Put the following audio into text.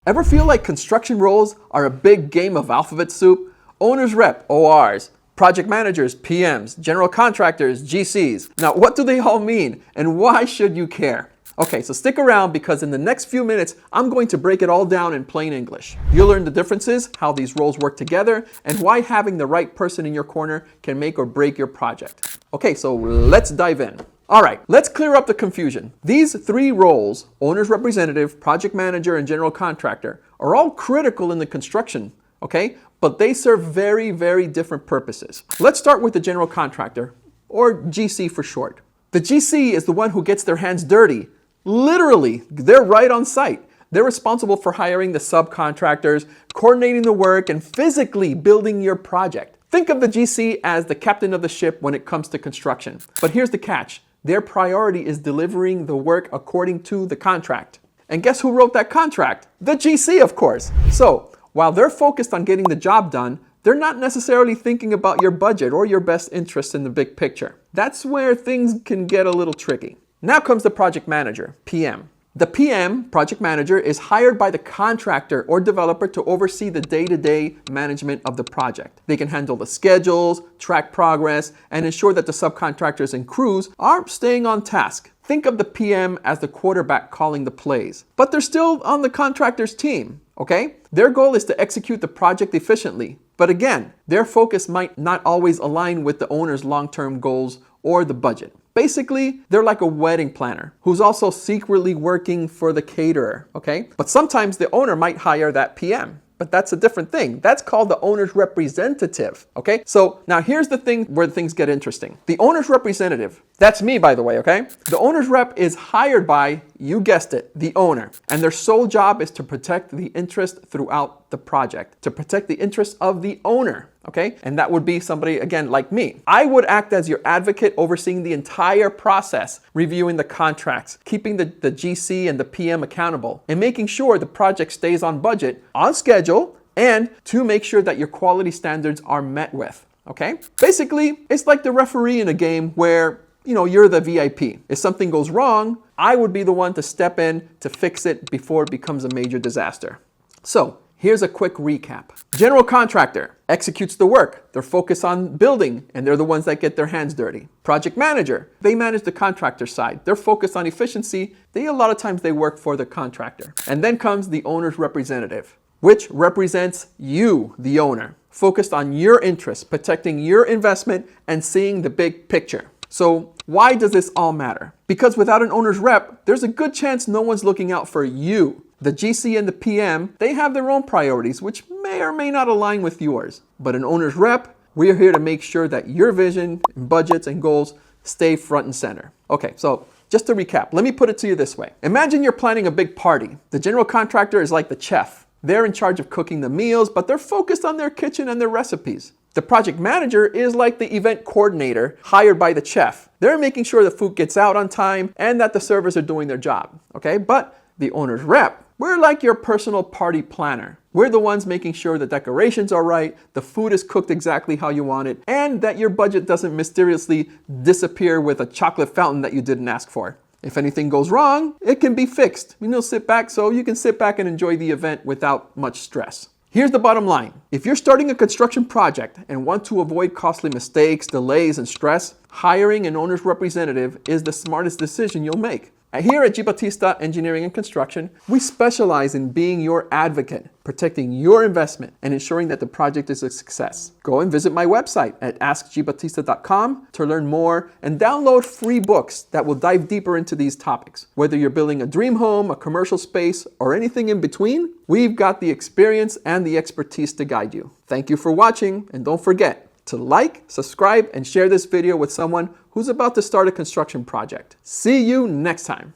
Ever feel like construction roles are a big game of alphabet soup? Owner's rep, ORs, project managers, PMs, general contractors, GCs. Now, what do they all mean and why should you care? Okay, so stick around because in the next few minutes, I'm going to break it all down in plain English. You'll learn the differences, how these roles work together, and why having the right person in your corner can make or break your project. Okay, so let's dive in. All right, let's clear up the confusion. These three roles, owner's representative, project manager, and general contractor, are all critical in the construction, okay? But they serve very, very different purposes. Let's start with the general contractor, or GC for short. The GC is the one who gets their hands dirty. Literally, they're right on site. They're responsible for hiring the subcontractors, coordinating the work, and physically building your project. Think of the GC as the captain of the ship when it comes to construction. But here's the catch. Their priority is delivering the work according to the contract. And guess who wrote that contract? The GC, of course. So, while they're focused on getting the job done, they're not necessarily thinking about your budget or your best interest in the big picture. That's where things can get a little tricky. Now comes the project manager, PM. The PM, project manager, is hired by the contractor or developer to oversee the day-to-day management of the project. They can handle the schedules, track progress, and ensure that the subcontractors and crews are staying on task. Think of the PM as the quarterback calling the plays. But they're still on the contractor's team, okay? Their goal is to execute the project efficiently. But again, their focus might not always align with the owner's long-term goals or the budget. Basically, they're like a wedding planner who's also secretly working for the caterer, okay? But sometimes the owner might hire that PM, but that's a different thing. That's called the owner's representative, okay? So now here's the thing where things get interesting. The owner's representative, that's me, by the way, okay? The owner's rep is hired by, you guessed it, the owner. And their sole job is to protect the interest throughout the project, to protect the interest of the owner, okay? And that would be somebody, again, like me. I would act as your advocate overseeing the entire process, reviewing the contracts, keeping the GC and the PM accountable, and making sure the project stays on budget, on schedule, and to make sure that your quality standards are met with, okay? Basically, it's like the referee in a game where you're the VIP. If something goes wrong, I would be the one to step in to fix it before it becomes a major disaster. So, here's a quick recap. General contractor executes the work. They're focused on building, and they're the ones that get their hands dirty. Project manager, they manage the contractor side. They're focused on efficiency. A lot of times they work for the contractor. And then comes the owner's representative, which represents you, the owner, focused on your interests, protecting your investment, and seeing the big picture. So why does this all matter? Because without an owner's rep, there's a good chance no one's looking out for you. The GC and the PM, they have their own priorities, which may or may not align with yours. But an owner's rep, we're here to make sure that your vision, budgets, and goals stay front and center. Okay, so just to recap, let me put it to you this way. Imagine you're planning a big party. The general contractor is like the chef. They're in charge of cooking the meals, but they're focused on their kitchen and their recipes. The project manager is like the event coordinator hired by the chef. They're making sure the food gets out on time and that the servers are doing their job, okay? But the owner's rep, we're like your personal party planner. We're the ones making sure the decorations are right, the food is cooked exactly how you want it, and that your budget doesn't mysteriously disappear with a chocolate fountain that you didn't ask for. If anything goes wrong, it can be fixed. You can sit back and enjoy the event without much stress. Here's the bottom line. If you're starting a construction project and want to avoid costly mistakes, delays, and stress, hiring an owner's representative is the smartest decision you'll make. Here at Batista Engineering and Construction, we specialize in being your advocate, protecting your investment, and ensuring that the project is a success. Go and visit my website at askgbatista.com to learn more and download free books that will dive deeper into these topics. Whether you're building a dream home, a commercial space, or anything in between, we've got the experience and the expertise to guide you. Thank you for watching, and don't forget to like, subscribe, and share this video with someone who's about to start a construction project. See you next time.